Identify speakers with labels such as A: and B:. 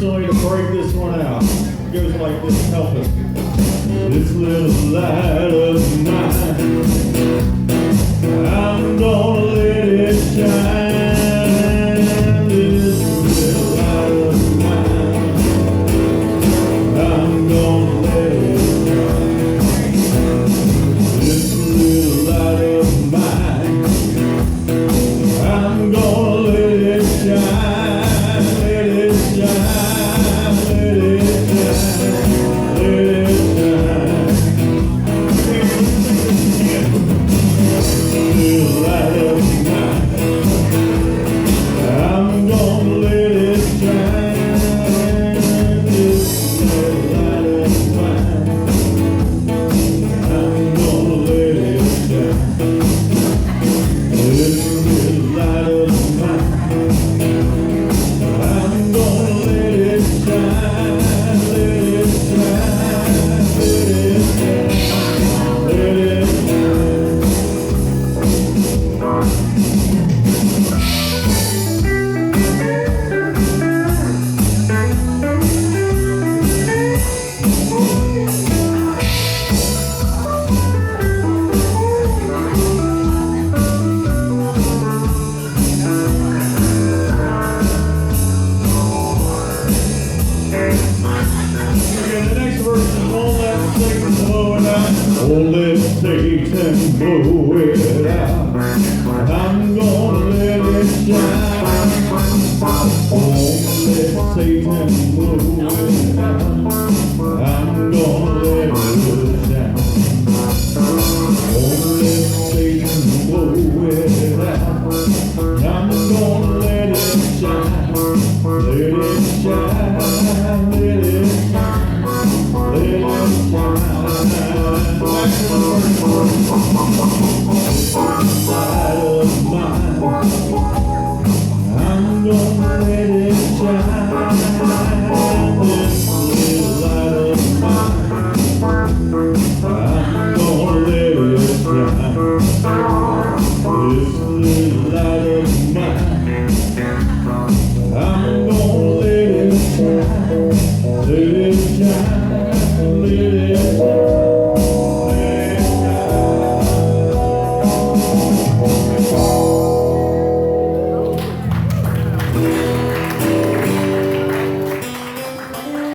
A: personally to break this one out. It goes like this, help it. This little light of mine, I'm gonna let it shine. This little light of mine, I'm gonna let it shine. This little light of mine, I'm gonna let it shine, let it shine, let it shine, let it shine. Little light of mine, I'm gonna let it shine. This little light of mine, I'm gonna let it shine. This little light of mine, I'm gonna let it shine, let it shine, let it shine, let it shine. Okay, the next verse is won't let Satan blow it out. Won't let Satan blow it out. I'm gonna let it shine. Won't let Satan blow it out. I'm gonna let it shine. Won't let Satan blow it out. I'm gonna let it shine. Let it shine. Let it shine. Let it shine. Light of mine, I'm gonna let it shine. This little light of mine, I'm gonna let it shine. This little light of mine,